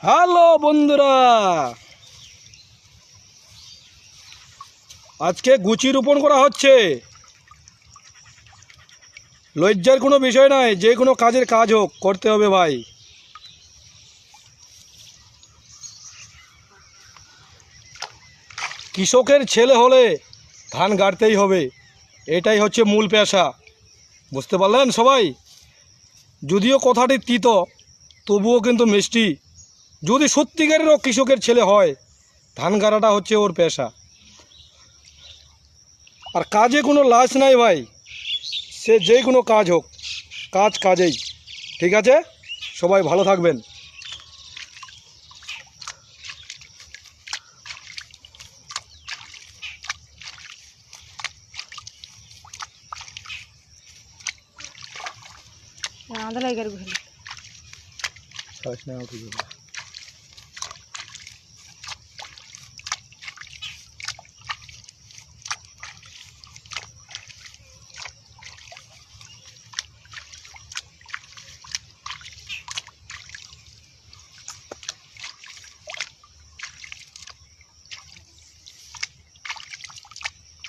Hello বন্ধুরা, আজকে Gucci রোপণ করা হচ্ছে। লজ্জার কোনো বিষয় নাই, যে কোনো কাজের কাজ হোক করতে হবে ভাই। কৃষকের ছেলে হলে ধান গাড়তেই হবে, এটাই হচ্ছে মূল পেশা। বুঝতে পারলেন সবাই? যদিও কথাটি তিতো, তবুও কিন্তু মিষ্টি। যদি সত্যিকারেরও কৃষকের ছেলে হয়, ধান গাড়াটা হচ্ছে ওর পেশা। আর কাজে কোনো লাজ নাই ভাই, সে যে কোনো কাজ হোক, কাজ কাজেই। ঠিক আছে, সবাই ভালো থাকবেন। আমাদের লাগে